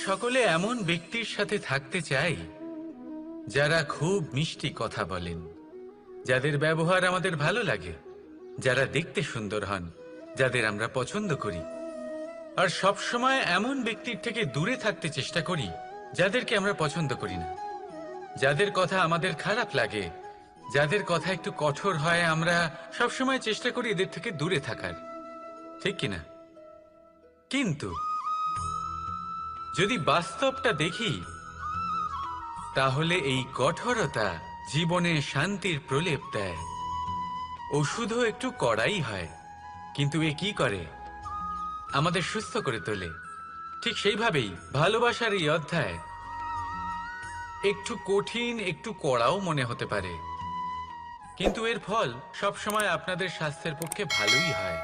সকলে এমন ব্যক্তির সাথে থাকতে চাই যারা খুব মিষ্টি কথা বলেন, যাদের ব্যবহার আমাদের ভালো লাগে, যারা দেখতে সুন্দর হন, যাদের আমরা পছন্দ করি। আর সব সময় এমন ব্যক্তির থেকে দূরে থাকতে চেষ্টা করি যাদেরকে আমরা পছন্দ করি না, যাদের কথা আমাদের খারাপ লাগে, যাদের কথা একটু কঠোর হয়। আমরা সব সময় চেষ্টা করি এদের থেকে দূরে থাকার, ঠিক কিনা? কিন্তু যদি বাস্তবটা দেখি, তাহলে এই কঠোরতা জীবনে শান্তির প্রলেপ দেয়। ওষুধও একটু কড়াই হয়, কিন্তু এ কি করে? আমাদের সুস্থ করে তোলে। ঠিক সেইভাবেই ভালোবাসার এই অধ্যায় একটু কঠিন, একটু কড়াও মনে হতে পারে, কিন্তু এর ফল সবসময় আপনাদের স্বাস্থ্যের পক্ষে ভালোই হয়।